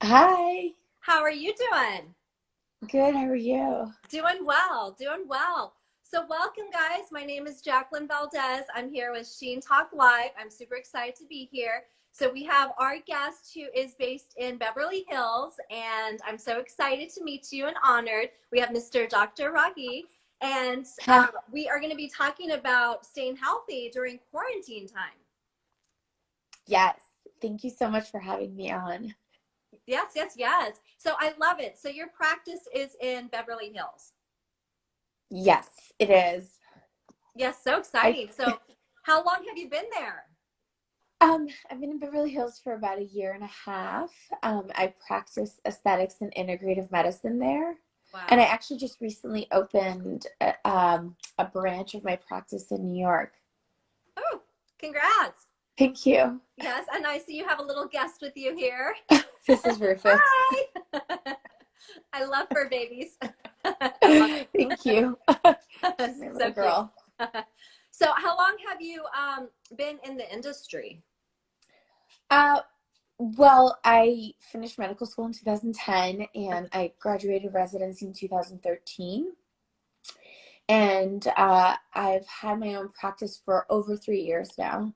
Hi. How are you doing? Good. How are you? Doing well, doing well. So, welcome, guys. My name is Jacqueline Valdez. I'm here with Sheen Talk Live. I'm super excited to be here. So, we have our guest who is based in Beverly Hills, and I'm so excited to meet you and honored. We have Mr. Dr.Rahi, and Hi. we are going to be talking about staying healthy during quarantine time. Yes. Thank you so much for having me on. Yes, yes, yes. So, I love it. So, your practice is in Beverly Hills. Yes, it is. Yes, so I exciting. So, how long have you been there? I've been in Beverly Hills for about a year and a half. I practice aesthetics and integrative medicine there. And I Wow. actually just recently opened a branch of my practice in New York. Oh, congrats. Thank you. Yes, and I see you have a little guest with you here. This is Rufus. Hi. I love fur babies. I love Thank you. it. She's my little So cute. girl. So, how long have you been in the industry? Uh, Well, I finished medical school in 2010 and I graduated residency in 2013. And I've had my own practice for over 3 years now,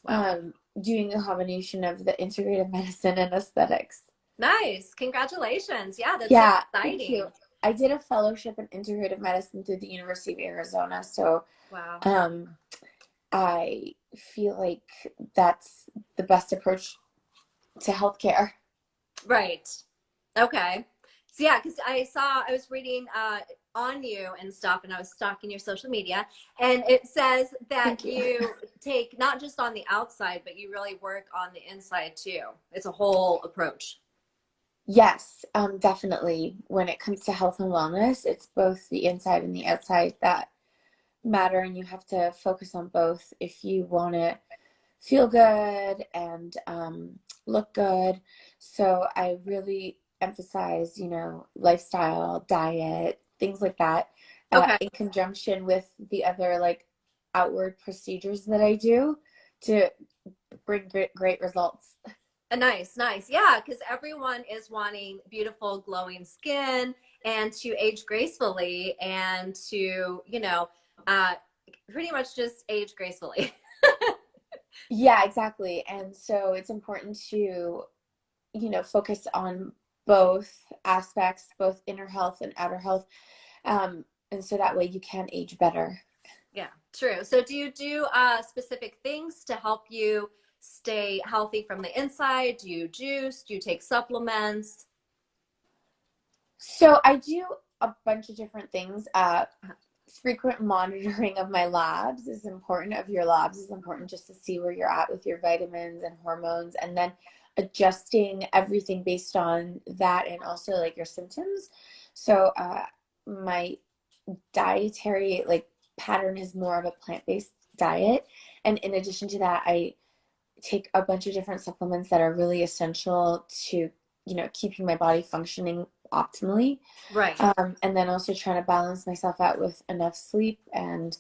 Wow. doing a combination of the integrative medicine and aesthetics. Nice. Congratulations. Yeah, that's so Yeah, thank you. exciting. I did a fellowship in integrative medicine through the University of Arizona, so Wow. um, I feel like that's the best approach to healthcare. Right. Okay. So yeah, because I was reading on you and stuff, and I was stalking your social media, and it says that Thank you. you take not just on the outside, but you really work on the inside too. It's a whole approach. Yes, definitely. When it comes to health and wellness, it's both the inside and the outside that matter, and you have to focus on both if you want to feel good and look good. So I really emphasize, lifestyle, diet, things like that, Okay. in conjunction with the other like outward procedures that I do to bring great results. Nice, nice. Yeah, because everyone is wanting beautiful, glowing skin and to age gracefully and to, uh, pretty much just age gracefully. Yeah, exactly. And so it's important to, focus on both aspects, both inner health and outer health. And so that way you can age better. Yeah, true. So do you do specific things to help you stay healthy from the inside? Do you juice? Do you take supplements? So I do a bunch of different things. Frequent monitoring of my labs is important, of your labs is important just to see where you're at with your vitamins and hormones, and then adjusting everything based on that and also like your symptoms. So my dietary like pattern is more of a plant-based diet. And in addition to that, I take a bunch of different supplements that are really essential to, keeping my body functioning optimally. Right. And then also trying to balance myself out with enough sleep and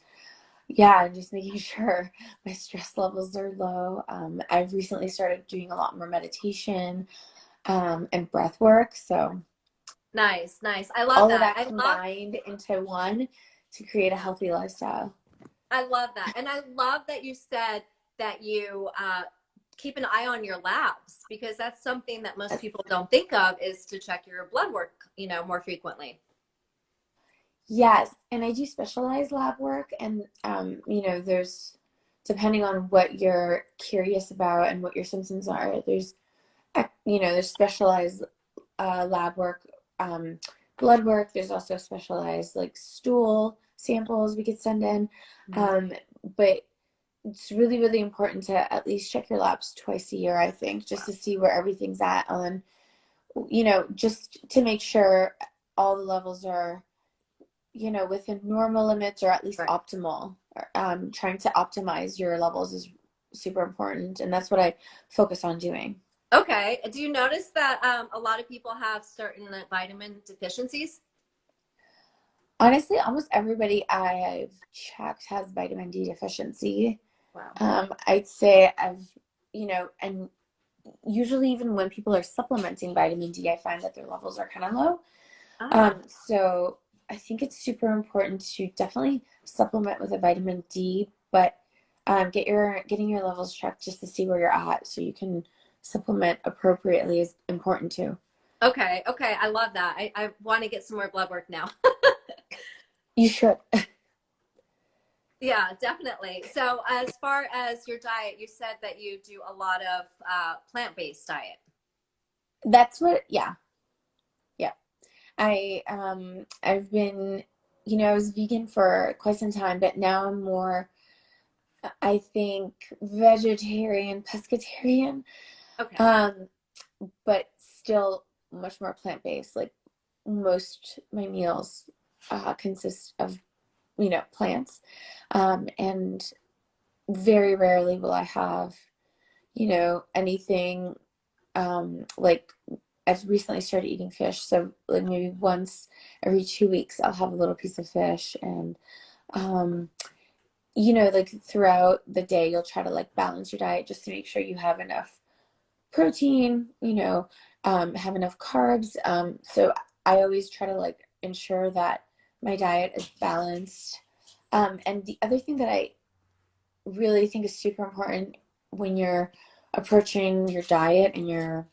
yeah, and just making sure my stress levels are low. I've recently started doing a lot more meditation, and breath work. So Nice, nice. I love all of that. that combined into one to create a healthy lifestyle. I love that. And I love that you said that you keep an eye on your labs because that's something that most people don't think of is to check your blood work, more frequently. Yes, and I do specialized lab work, and there's depending on what you're curious about and what your symptoms are. There's specialized lab work, um, blood work. There's also specialized like stool samples we could send in, Mhm. um, but it's really really important to at least check your labs twice a year. I think just Wow. to see where everything's at on, just to make sure all the levels are within normal limits or at least Right. optimal. Trying to optimize your levels is super important, and that's what I focus on doing. Okay. Do you notice that a lot of people have certain vitamin deficiencies? Honestly, almost everybody I've checked has vitamin D deficiency. Wow. I'd say and usually even when people are supplementing vitamin D, I find that their levels are kind of low. Ah, So I think it's super important to definitely supplement with a vitamin D, but getting your levels checked just to see where you're at so you can supplement appropriately is important too. okay. Okay. I love that. I want to get some more blood work now. You should. Yeah, definitely. So, as far as your diet, you said that you do a lot of plant-based diet. That's what, yeah, yeah. I've been, I was vegan for quite some time, but now I'm more, I think, vegetarian, pescatarian, Okay. um, but still much more plant-based. Like most my meals consist of, plants. And very rarely will I have, anything like I've recently started eating fish, so like maybe once every 2 weeks I'll have a little piece of fish, and um, like throughout the day you'll try to like balance your diet just to make sure you have enough protein, have enough carbs. So I always try to like ensure that my diet is balanced. And the other thing that I really think is super important when you're approaching your diet and your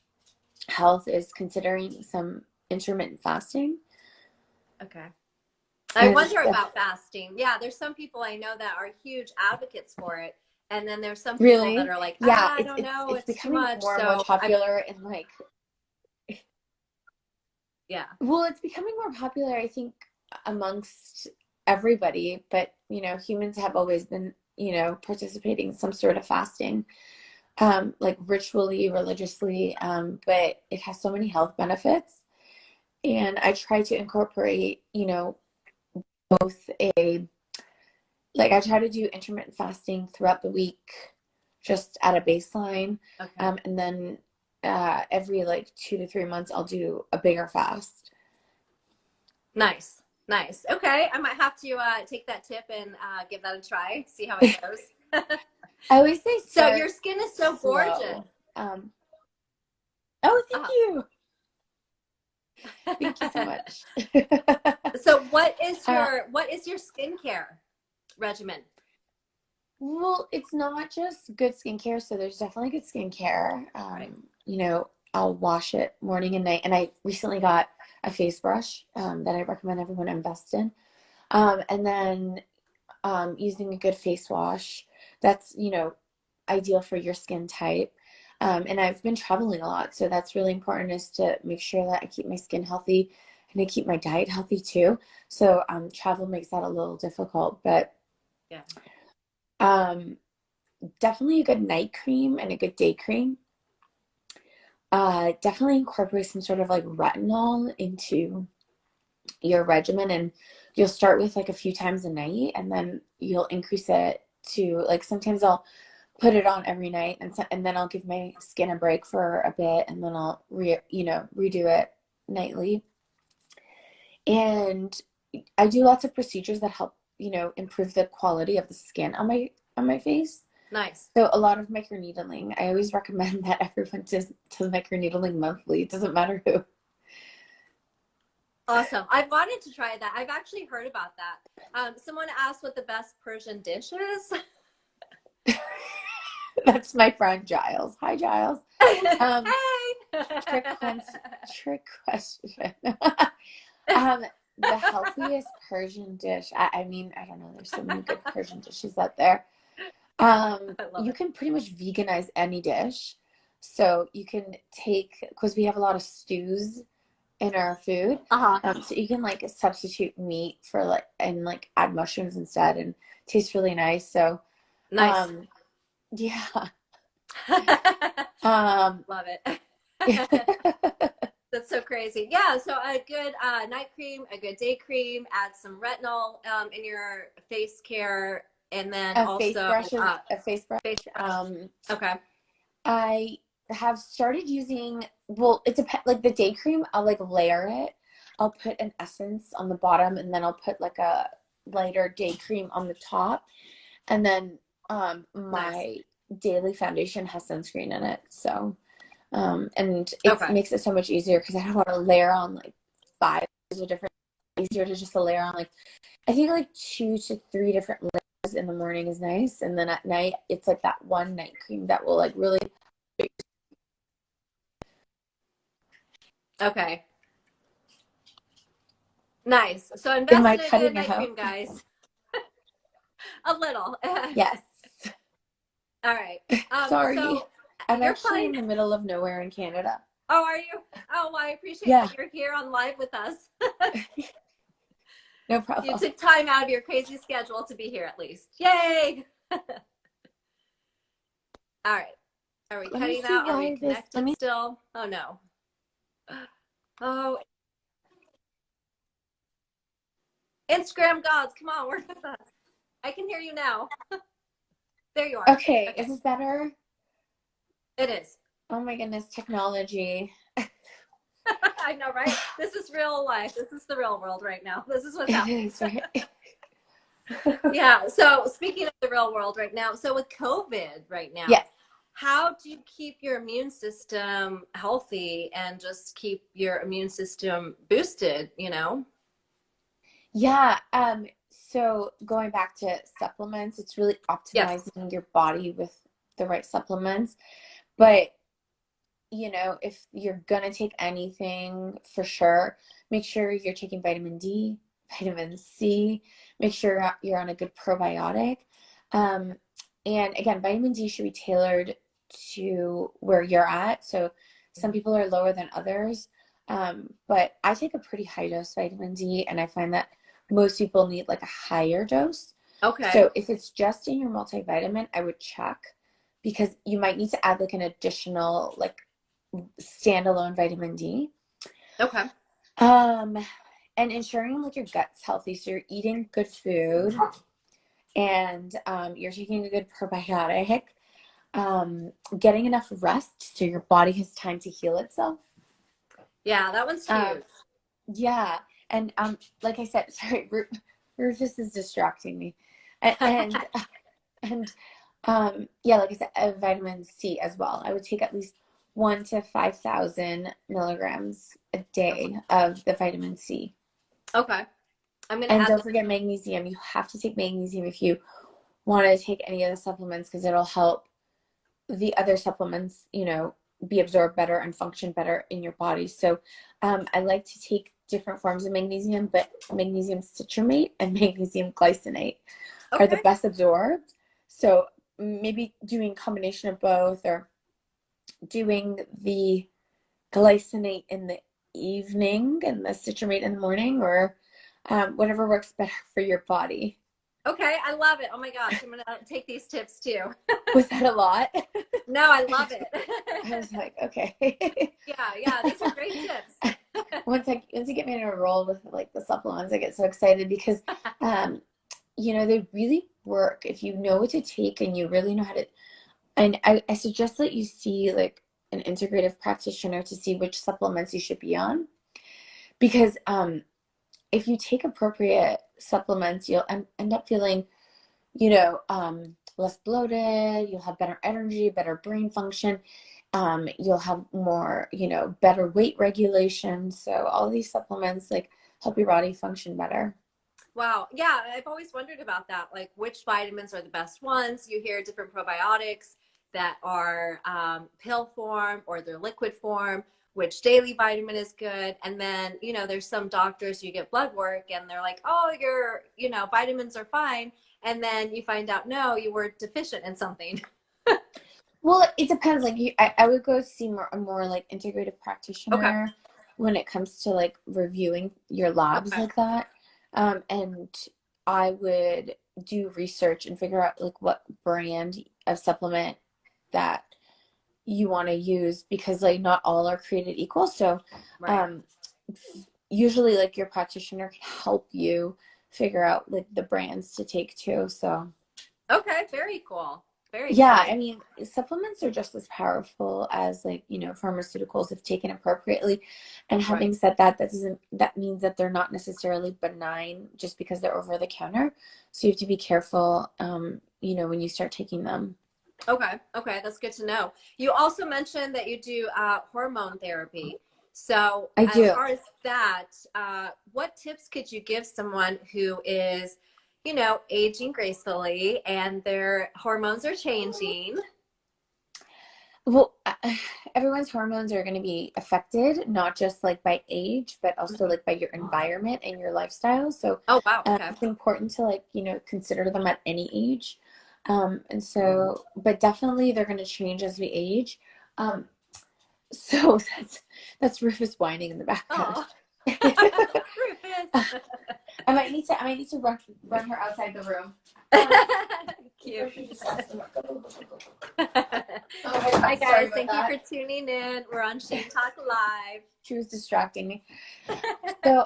health is considering some intermittent fasting. Okay. I And wonder about fasting. Yeah, there's some people I know that are huge advocates for it, and then there's some people that really, are like, yeah, I it's don't it's know, it's it's too becoming much. more and more So I'm, popular and like, yeah. well, it's becoming more popular, I think, amongst everybody, but humans have always been, participating in some sort of fasting, like ritually, religiously, but it has so many health benefits. And I try to incorporate, both a like I try to do intermittent fasting throughout the week, just at a baseline, Okay. and then every like 2 to 3 months I'll do a bigger fast. Nice. Nice. Okay. I might have to take that tip and give that a try, see how it goes. I always say So your start skin is so gorgeous. slow. Oh, thank Oh. you. Thank you so much. So uh, what is your skincare regimen? well, it's not just good skincare, so there's definitely good skincare. Right. I'll wash it morning and night, and I recently got a face brush that I recommend everyone invest in. And then using a good face wash that's, ideal for your skin type. And I've been traveling a lot, so that's really important is to make sure that I keep my skin healthy and I keep my diet healthy too. So travel makes that a little difficult, but Yeah. um, definitely a good night cream and a good day cream. Definitely incorporate some sort of like retinol into your regimen, and you'll start with like a few times a night and then you'll increase it to like sometimes I'll put it on every night, and then I'll give my skin a break for a bit, and then I'll redo it nightly. And I do lots of procedures that help, improve the quality of the skin on my face. Nice. So a lot of microneedling. I always recommend that everyone does microneedling monthly. It doesn't matter who. Awesome. I've wanted to try that. I've actually heard about that. Someone asked what the best Persian dish is. That's my friend Giles. Hi, Giles. Um, Hey. trick question. Um, the healthiest Persian dish. I mean, I don't know. There's so many good Persian dishes out there. I love You it. can pretty much veganize any dish. So you can take, because we have a lot of stews in our food. Uh-huh. So you can like substitute meat for like, and like add mushrooms instead, and tastes really nice. So, Nice. um, yeah. Um, Love it. That's so crazy. Yeah, so a good night cream, a good day cream, add some retinol in your face care, and then also a face brush. face brush. Um, Okay. I have started using, well, it's a like the day cream, I'll like layer it. I'll put an essence on the bottom, and then I'll put like a lighter day cream on the top. And then Nice. my daily foundation has sunscreen in it. So And it Okay. makes it so much easier because I don't want to layer on like 5 of different, easier to just layer on like, I think like 2 to 3 different layers in the morning is nice. And then at night, it's like that one night cream that will like really. Okay. Nice. So Am I invest in a good cutting night out? cream, guys. A little. All Yes. right. Sorry. So I'm you're actually fine. in the middle of nowhere in Canada. Oh, are you? Oh, well, I appreciate Yeah, that you're here on live with us. no You problem. took time out of your crazy schedule to be here at least. Yay! All right. Are we Let me cutting see out? Are we why this, let connected me, still? Oh no. Oh, Instagram gods, come on, work with us. I can hear you now. There you are. okay, is Okay. this better? It is. Oh my goodness, technology. I know, right? This is real life. This is the real world right now. This is what's It happening. is, right? Yeah. So speaking of the real world right now, so with COVID right now, Yes. how do you keep your immune system healthy and just keep your immune system boosted, you know? Yeah, so going back to supplements, it's really Yes. optimizing your body with the right supplements. But, if you're gonna take anything for sure, make sure you're taking vitamin D, vitamin C, make sure you're on a good probiotic. Um, and again, vitamin D should be tailored to where you're at. So some people are lower than others. But I take a pretty high dose vitamin D, and I find that most people need like a higher dose. Okay. So if it's just in your multivitamin, I would check because you might need to add like an additional like standalone vitamin D. Okay. Um, and ensuring like your gut's healthy. So you're eating good food and you're taking a good probiotic, getting enough rest so your body has time to heal itself. Yeah, that one's Um, huge. yeah. And like I said, sorry, Rufus is distracting me. And and yeah, like I said, vitamin C as well. I would take at least 1 to 5,000 milligrams a day of the vitamin C. Okay. I'm gonna And add don't this. forget magnesium. You have to take magnesium if you want to take any of the supplements because it'll help the other supplements, be absorbed better and function better in your body. So I like to take different forms of magnesium, but magnesium citrate and magnesium glycinate are the Okay. best absorbed. So maybe doing combination of both or doing the glycinate in the evening and the citrate in the morning or whatever works better for your body. Okay. I love it. Oh my gosh. I'm gonna take these tips too. Was that a lot? No, I love it. I was like, okay. Yeah, yeah, these are great tips. Once you get me in a roll with like the supplements, I get so excited because they really work if you know what to take and you really know how to. And I suggest that you see like an integrative practitioner to see which supplements you should be on because if you take appropriate supplements, you'll end up feeling, less bloated. You'll have better energy, better brain function. You'll have more, better weight regulation. So all these supplements like help your body function better. Wow. Yeah, I've always wondered about that. Like, which vitamins are the best ones? You hear different probiotics that are pill form or they're liquid form, which daily vitamin is good. And then, there's some doctors, you get blood work and they're like, oh, your, vitamins are fine. And then you find out, no, you were deficient in something. Well, it depends. Like I would go see a more like integrative Okay. practitioner when it comes to like reviewing your labs Okay. like that. And I would do research and figure out like what brand of supplement that you want to use because like not all are created equal. So Right. um, usually like your practitioner can help you figure out like the brands to take too. So Okay. Very cool. Very yeah, I exciting. mean, supplements are just as powerful as like, pharmaceuticals if taken appropriately. And Right. having said that, that means that they're not necessarily benign just because they're over the counter. So you have to be careful when you start taking them. Okay. Okay. That's good to know. You also mentioned that you do hormone therapy. So, I as do. far as that, what tips could you give someone who is, aging gracefully and their hormones are changing? Well, everyone's hormones are going to be affected, not just like by age, but also Mhm. like by your environment and your lifestyle. So Oh, wow. Okay. it's important to like, consider them at any age. And so, but definitely they're going to change as we age. Um, so that's Rufus whining in the background. Oh, Rufus. I might need to run her outside the room. Um, Cute. Oh my Hi, God, sorry guys. about Thank you that. for tuning in. We're on Sheen Talk Live. She was distracting me. So,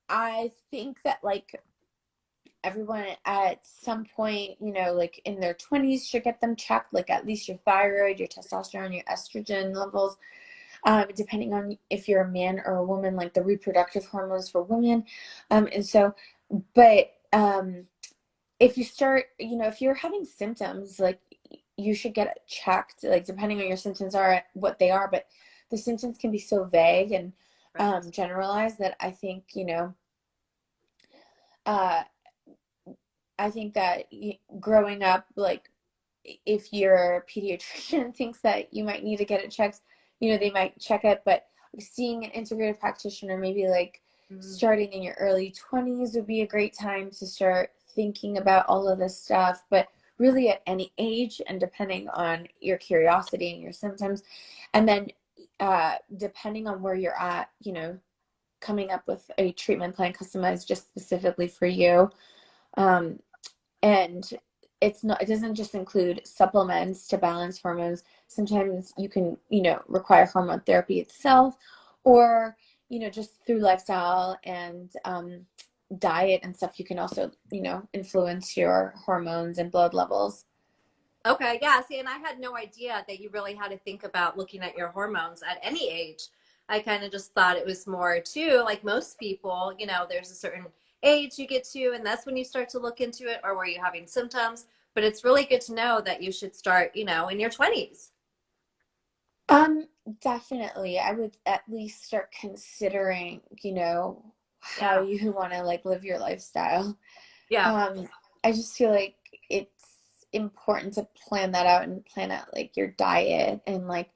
I think that like everyone at some point, like in their 20s should get them checked, like at least your thyroid, your testosterone, your estrogen levels, depending on if you're a man or a woman, like the reproductive hormones for women. And so, but if you start, if you're having symptoms, like you should get it checked, like depending on your symptoms are what they are, but the symptoms can be so vague and Right. generalized that uh, I think that growing up, like if your pediatrician thinks that you might need to get it checked, they might check it, but seeing an integrative practitioner, maybe like Mm. starting in your early 20s would be a great time to start thinking about all of this stuff, but really at any age and depending on your curiosity and your symptoms. And then depending on where you're at, coming up with a treatment plan customized just specifically for you. Um, and it doesn't just include supplements to balance hormones. Sometimes you can, require hormone therapy itself, or, just through lifestyle and diet and stuff, you can also, influence your hormones and blood levels. Okay, yeah. See, and I had no idea that you really had to think about looking at your hormones at any age. I kind of just thought it was more too, like most people, there's a certain age you get to, and that's when you start to look into it, or where you're having symptoms. But it's really good to know that you should start, in your 20s. Um, Definitely. I would at least start considering, how Yeah. you want to like live your lifestyle. Yeah. Um, I just feel like it's important to plan that out and plan out like your diet and like,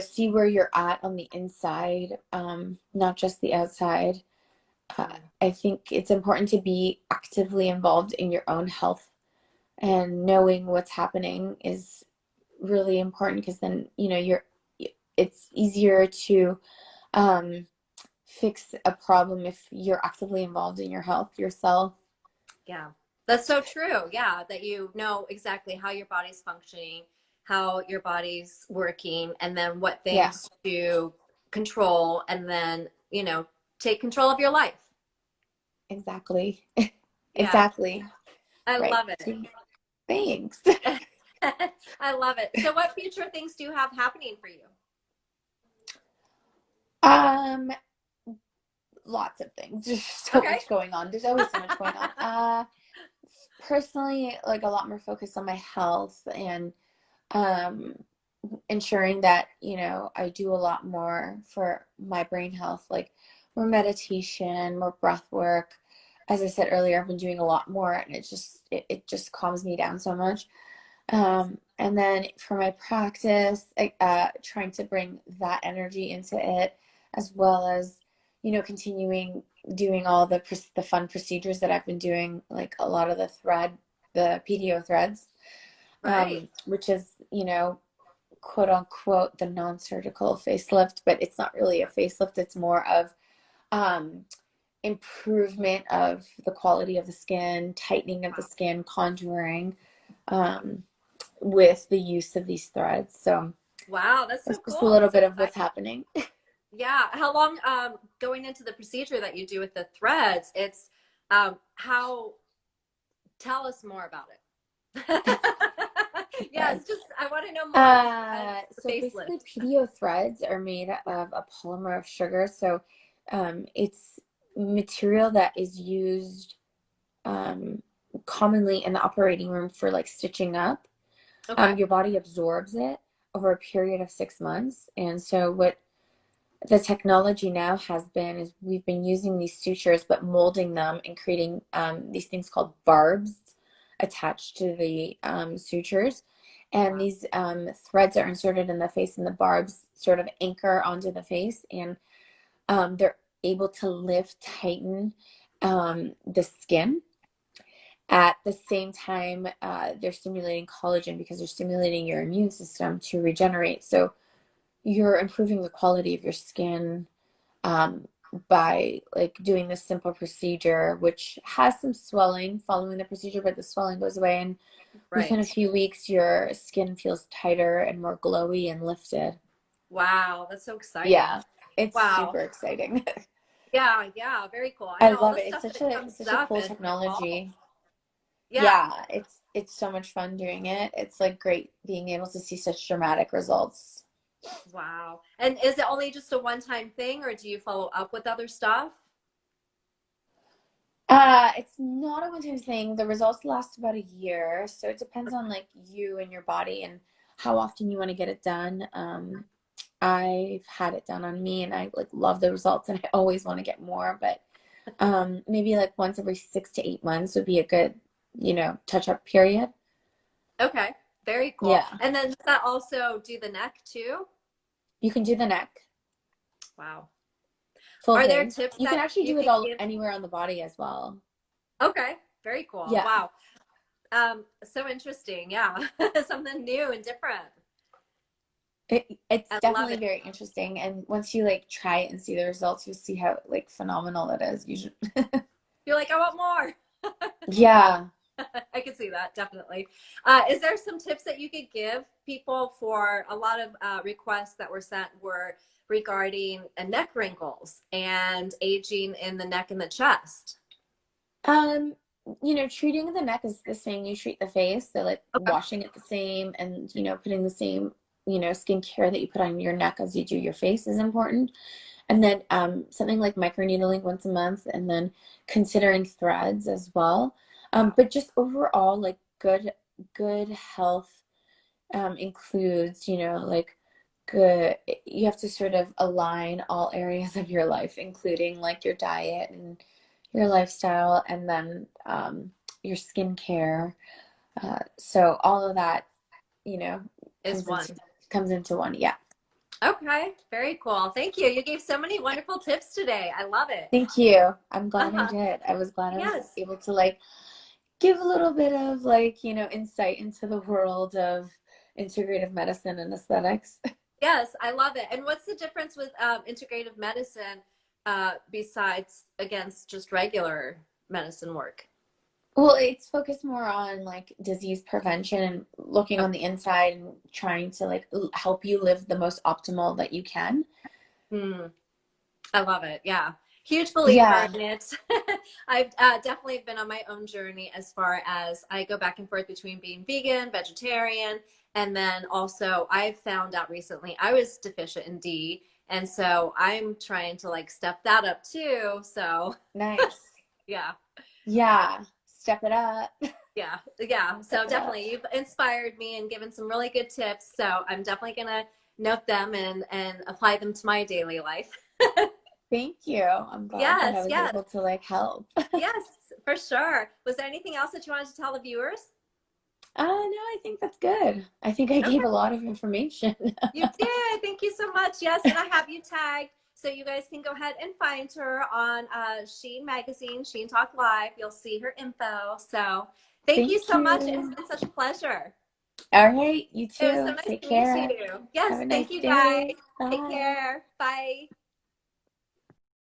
see where you're at on the inside, not just the outside. I think it's important to be actively involved in your own health, and knowing what's happening is really important because then, it's easier to um, fix a problem if you're actively involved in your health yourself. Yeah, that's so true. Yeah, that you know exactly how your body's functioning, how your body's working, and then what Yeah, things to control, and then, take control of your life. exactly. Yeah, Exactly. I Right. love it. Thanks. I love it. So, what future things do you have happening for you? Um, Lots of things. There's so Okay. much going on. There's always so much going on. Personally, like a lot more focus on my health and um ensuring that, I do a lot more for my brain health, like more meditation, more breath work. As I said earlier, I've been doing a lot more and it just calms me down so much. And then for my practice, trying to bring that energy into it, as well as, continuing doing all the fun procedures that I've been doing, like a lot of the PDO threads, Right. which is, quote unquote, the non-surgical facelift, but it's not really a facelift. It's more of um, improvement of the quality of the skin, tightening of the Wow. skin, contouring. Um, with the use of these threads. So Wow, that's so that's just a cool. little So bit of what's exciting. happening. Yeah. How long, going into the procedure that you do with the threads, it's, how, tell us more about it. Yeah, it's Threads. just, I want to know more besides the So basically, facelift. PDO threads are made of a polymer of sugar. So it's material that is used um, commonly in the operating room for like stitching up. Okay. Your body absorbs it over a period of 6 months. And so what the technology now has been is we've been using these sutures, but molding them and creating these things called barbs attached to the sutures. And Wow. these threads are inserted in the face, and the barbs sort of anchor onto the face, and they're able to lift, tighten the skin. At the same time, they're stimulating collagen because they're stimulating your immune system to regenerate. So you're improving the quality of your skin um, by like doing this simple procedure, which has some swelling following the procedure, but the swelling goes away, and within a Right. few weeks, your skin feels tighter and more glowy and lifted. Wow. That's so exciting. Yeah, it's Wow. super exciting. Yeah. Yeah. Very cool. I I know all love the it. It's stuff such that a comes such a up cool and evolves. technology. Yeah. Yeah, it's so much fun doing it. It's like great being able to see such dramatic results. Wow. And is it only just a one-time thing, or do you follow up with other stuff? It's not a one-time thing. The results last about a year, so it depends on like you and your body and how often you want to get it done. I've had it done on me, and I like love the results, and I always want to get more, but maybe like once every 6 to 8 months would be a good, touch-up period. Okay. Very cool. Yeah, And then does that also do the neck too? you can do the neck, Wow. full Are there face. tips You can that actually you do it could all give? anywhere on the body as well. Okay. Very cool. Yeah. Wow. So interesting. Yeah. Something new and different. It's I love definitely it. very interesting, and once you like try it and see the results, you'll see how like phenomenal it is. You should. You're like, I want more. Yeah. I can see that definitely. Is there some tips that you could give people for a lot of requests that were sent were regarding neck wrinkles and aging in the neck and the chest? Um, treating the neck is the same you treat the face. So like Okay. washing it the same, and putting the same, skincare that you put on your neck as you do your face is important. And then something like microneedling once a month, and then considering threads as well. Wow. But just overall, like good health includes, like good, you have to sort of align all areas of your life, including like your diet and your lifestyle, and then your skincare. So all of that, you know, Is comes one. into comes into one. Yeah. Okay. Very cool. Thank you. You gave so many wonderful tips today. I love it. Thank you. I'm glad I Uh-huh. did. I was glad I was Yes. able to like give a little bit of like, insight into the world of integrative medicine and aesthetics. Yes, I love it. And what's the difference with integrative medicine besides against just regular medicine work? Well, it's focused more on like disease prevention and looking on the inside and trying to like help you live the most optimal that you can. Hmm. I love it. Yeah. Huge believer Yeah. in it. I've definitely been on my own journey as far as I go back and forth between being vegan, vegetarian, and then also I've found out recently I was deficient in D. And so I'm trying to like step that up too. So Nice. yeah. Yeah. Step it up. Yeah. Yeah. Step So it up. definitely you've inspired me and given some really good tips. So I'm definitely gonna note them and apply them to my daily life. Thank you. I'm glad that I Yes, was yes. able to like help. Yes, for sure. Was there anything else that you wanted to tell the viewers? No, I think that's good. I think I gave Okay, a lot of information. you did. Thank you so much. Yes, and I have you tagged so you guys can go ahead and find her on Sheen Magazine, Sheen Talk Live. You'll see her info. So thank you Thank so much. It's you. been such a pleasure. All right, you It was so too. nice Take to meet care. you. Have Yes, a thank nice you guys. day. Take Bye. care. Bye.